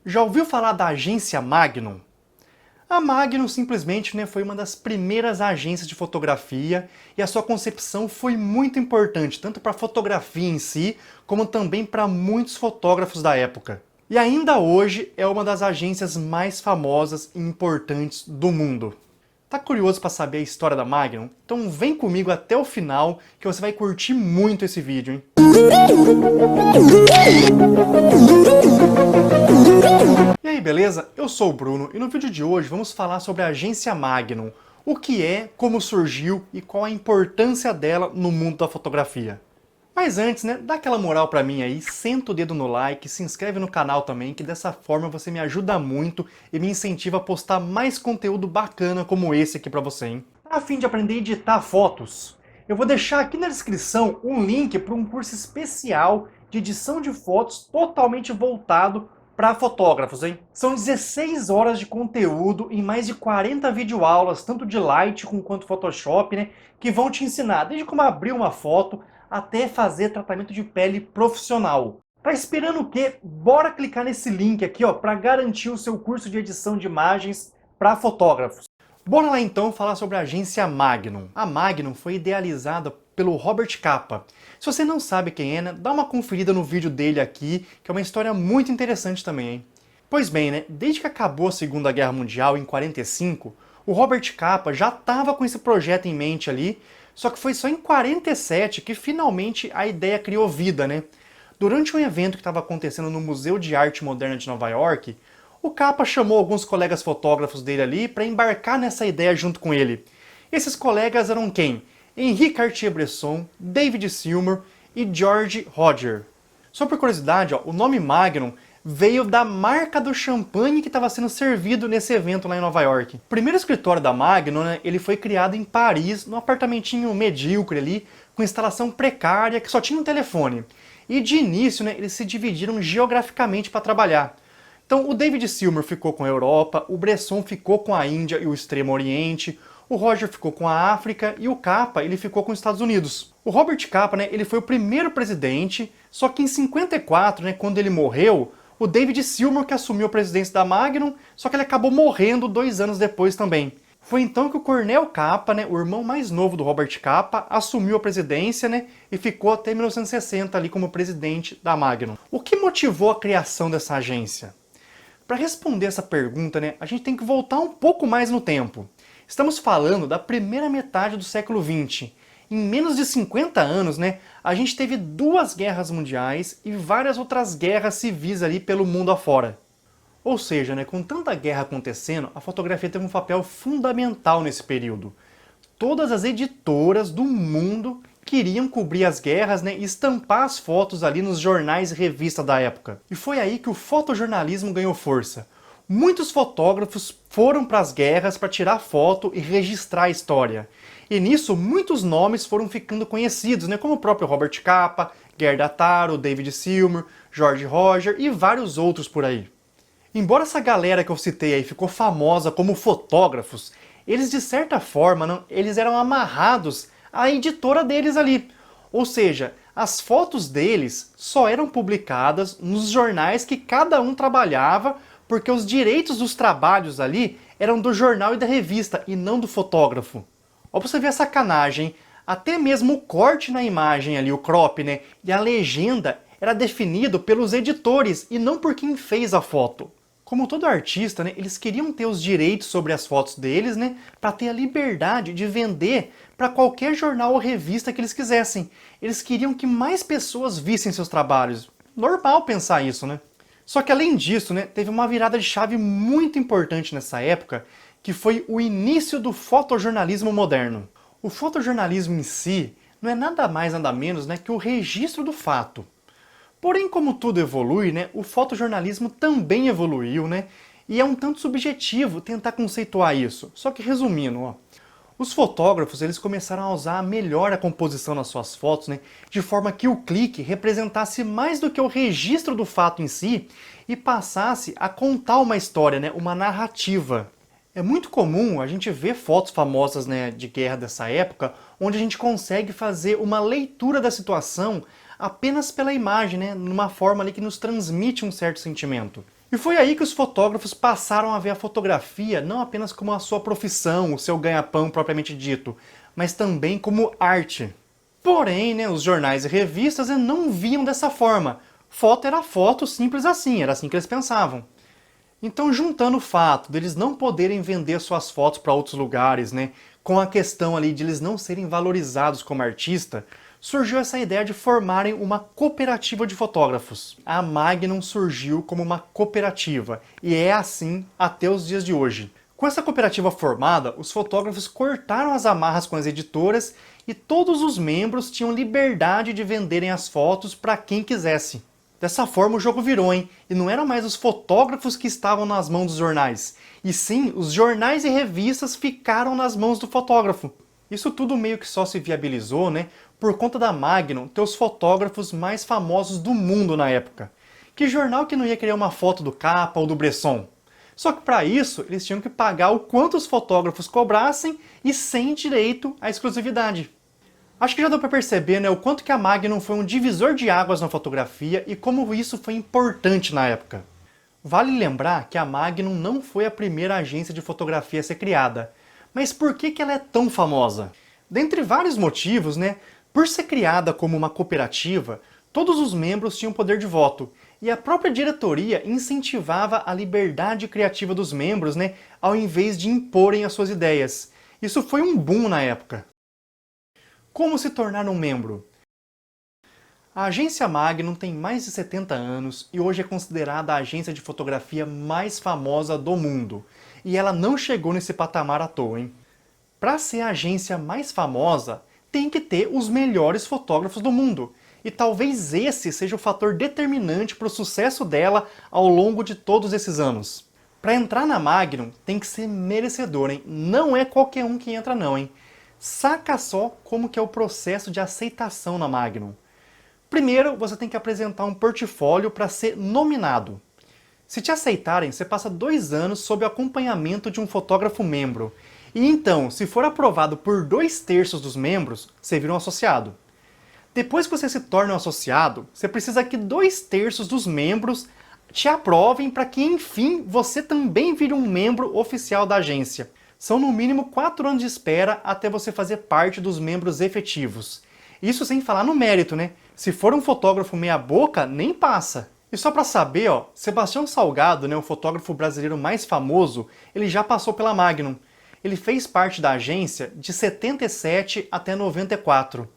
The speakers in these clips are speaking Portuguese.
Já ouviu falar da agência Magnum? A Magnum simplesmente foi uma das primeiras agências de fotografia e a sua concepção foi muito importante, tanto para a fotografia em si, como também para muitos fotógrafos da época. E ainda hoje é uma das agências mais famosas e importantes do mundo. Tá curioso para saber a história da Magnum? Então vem comigo até o final que você vai curtir muito esse vídeo, hein? E aí, beleza? Eu sou o Bruno e no vídeo de hoje vamos falar sobre a agência Magnum, o que é, como surgiu e qual a importância dela no mundo da fotografia. Mas antes, dá aquela moral pra mim aí, senta o dedo no like, se inscreve no canal também, que dessa forma você me ajuda muito e me incentiva a postar mais conteúdo bacana como esse aqui pra você, hein? A fim de aprender a editar fotos, eu vou deixar aqui na descrição um link para um curso especial de edição de fotos totalmente voltado para fotógrafos, hein? São 16 horas de conteúdo em mais de 40 videoaulas, tanto de Lightroom quanto Photoshop, que vão te ensinar desde como abrir uma foto até fazer tratamento de pele profissional. Tá esperando o quê? Bora clicar nesse link aqui, ó, para garantir o seu curso de edição de imagens para fotógrafos. Bora lá então falar sobre a agência Magnum. A Magnum foi idealizada pelo Robert Capa. Se você não sabe quem é, dá uma conferida no vídeo dele aqui, que é uma história muito interessante também, hein? Pois bem, desde que acabou a Segunda Guerra Mundial em 45, o Robert Capa já estava com esse projeto em mente ali, só que foi só em 47 que finalmente a ideia criou vida, Durante um evento que estava acontecendo no Museu de Arte Moderna de Nova York, o Capa chamou alguns colegas fotógrafos dele ali para embarcar nessa ideia junto com ele. Esses colegas eram quem? Henri Cartier-Bresson, David Seymour e George Roger. Só por curiosidade, o nome Magnum veio da marca do champanhe que estava sendo servido nesse evento lá em Nova York. O primeiro escritório da Magnum, ele foi criado em Paris, num apartamentinho medíocre ali, com instalação precária, que só tinha um telefone. E de início, eles se dividiram geograficamente para trabalhar. Então o David Seymour ficou com a Europa, o Bresson ficou com a Índia e o Extremo Oriente, o Roger ficou com a África e o Capa ele ficou com os Estados Unidos. O Robert Capa ele foi o primeiro presidente, só que em 54, quando ele morreu, o David Seymour que assumiu a presidência da Magnum, só que ele acabou morrendo 2 anos depois também. Foi então que o Cornel Capa, o irmão mais novo do Robert Capa, assumiu a presidência e ficou até 1960 ali como presidente da Magnum. O que motivou a criação dessa agência? Para responder essa pergunta, a gente tem que voltar um pouco mais no tempo. Estamos falando da primeira metade do século XX. Em menos de 50 anos, a gente teve 2 guerras mundiais e várias outras guerras civis ali pelo mundo afora. Ou seja, com tanta guerra acontecendo, a fotografia teve um papel fundamental nesse período. Todas as editoras do mundo queriam cobrir as guerras e estampar as fotos ali nos jornais e revistas da época. E foi aí que o fotojornalismo ganhou força. Muitos fotógrafos foram para as guerras para tirar foto e registrar a história. E nisso, muitos nomes foram ficando conhecidos, como o próprio Robert Capa, Gerda Taro, David Seymour, George Roger e vários outros por aí. Embora essa galera que eu citei aí ficou famosa como fotógrafos, eles de certa forma, eles eram amarrados à editora deles ali. Ou seja, as fotos deles só eram publicadas nos jornais que cada um trabalhava, porque os direitos dos trabalhos ali eram do jornal e da revista, e não do fotógrafo. Ó, pra você ver a sacanagem, até mesmo o corte na imagem ali, o crop, e a legenda era definido pelos editores e não por quem fez a foto. Como todo artista, eles queriam ter os direitos sobre as fotos deles, para ter a liberdade de vender para qualquer jornal ou revista que eles quisessem. Eles queriam que mais pessoas vissem seus trabalhos. Normal pensar isso, Só que além disso, teve uma virada de chave muito importante nessa época, que foi o início do fotojornalismo moderno. O fotojornalismo em si não é nada mais nada menos que o registro do fato. Porém, como tudo evolui, o fotojornalismo também evoluiu, e é um tanto subjetivo tentar conceituar isso. Só que resumindo, os fotógrafos eles começaram a usar melhor a composição nas suas fotos, de forma que o clique representasse mais do que o registro do fato em si e passasse a contar uma história, uma narrativa. É muito comum a gente ver fotos famosas de guerra dessa época, onde a gente consegue fazer uma leitura da situação apenas pela imagem, numa forma ali que nos transmite um certo sentimento. E foi aí que os fotógrafos passaram a ver a fotografia não apenas como a sua profissão, o seu ganha-pão propriamente dito, mas também como arte. Porém, né, os jornais e revistas não viam dessa forma. Foto era foto, simples assim, era assim que eles pensavam. Então, juntando o fato deles não poderem vender suas fotos para outros lugares, né, com a questão ali de eles não serem valorizados como artista, surgiu essa ideia de formarem uma cooperativa de fotógrafos. A Magnum surgiu como uma cooperativa, e é assim até os dias de hoje. Com essa cooperativa formada, os fotógrafos cortaram as amarras com as editoras e todos os membros tinham liberdade de venderem as fotos para quem quisesse. Dessa forma o jogo virou, hein? E não eram mais os fotógrafos que estavam nas mãos dos jornais, e sim, os jornais e revistas ficaram nas mãos do fotógrafo. Isso tudo meio que só se viabilizou, né, por conta da Magnum ter os fotógrafos mais famosos do mundo na época. Que jornal que não ia querer uma foto do Capa ou do Bresson? Só que para isso, eles tinham que pagar o quanto os fotógrafos cobrassem e sem direito à exclusividade. Acho que já deu para perceber, né, o quanto que a Magnum foi um divisor de águas na fotografia e como isso foi importante na época. Vale lembrar que a Magnum não foi a primeira agência de fotografia a ser criada. Mas por que ela é tão famosa? Dentre vários motivos, né, por ser criada como uma cooperativa, todos os membros tinham poder de voto, e a própria diretoria incentivava a liberdade criativa dos membros, né, ao invés de imporem as suas ideias. Isso foi um boom na época. Como se tornar um membro? A agência Magnum tem mais de 70 anos e hoje é considerada a agência de fotografia mais famosa do mundo. E ela não chegou nesse patamar à toa, hein? Para ser a agência mais famosa, tem que ter os melhores fotógrafos do mundo. E talvez esse seja o fator determinante para o sucesso dela ao longo de todos esses anos. Para entrar na Magnum, tem que ser merecedor, hein? Não é qualquer um que entra não, hein? Saca só como que é o processo de aceitação na Magnum. Primeiro, você tem que apresentar um portfólio para ser nominado. Se te aceitarem, você passa 2 anos sob o acompanhamento de um fotógrafo membro. E então, se for aprovado por 2/3 dos membros, você vira um associado. Depois que você se torna um associado, você precisa que 2/3 dos membros te aprovem para que, enfim, você também vire um membro oficial da agência. São no mínimo 4 anos de espera até você fazer parte dos membros efetivos. Isso sem falar no mérito, né? Se for um fotógrafo meia boca, nem passa. E só para saber, ó, Sebastião Salgado, né, o fotógrafo brasileiro mais famoso, ele já passou pela Magnum. Ele fez parte da agência de 77 até 94.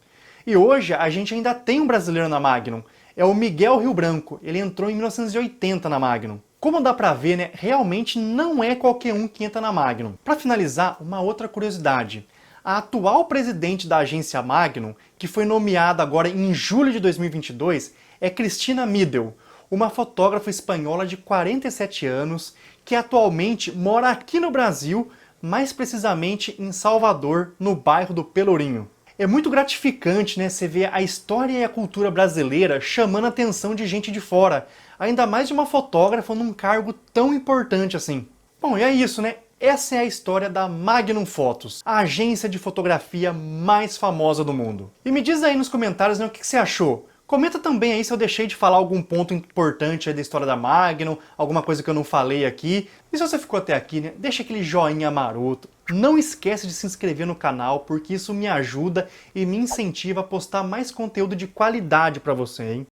E hoje a gente ainda tem um brasileiro na Magnum. É o Miguel Rio Branco. Ele entrou em 1980 na Magnum. Como dá pra ver, né, realmente não é qualquer um que entra na Magnum. Para finalizar, uma outra curiosidade. A atual presidente da agência Magnum, que foi nomeada agora em julho de 2022, é Cristina Midel, uma fotógrafa espanhola de 47 anos, que atualmente mora aqui no Brasil, mais precisamente em Salvador, no bairro do Pelourinho. É muito gratificante, né, você ver a história e a cultura brasileira chamando a atenção de gente de fora, ainda mais de uma fotógrafa num cargo tão importante assim. Bom, e é isso, né? Essa é a história da Magnum Fotos, a agência de fotografia mais famosa do mundo. E me diz aí nos comentários, né, o que você achou. Comenta também aí se eu deixei de falar algum ponto importante aí da história da Magnum, alguma coisa que eu não falei aqui. E se você ficou até aqui, né, deixa aquele joinha maroto. Não esquece de se inscrever no canal, porque isso me ajuda e me incentiva a postar mais conteúdo de qualidade para você, hein?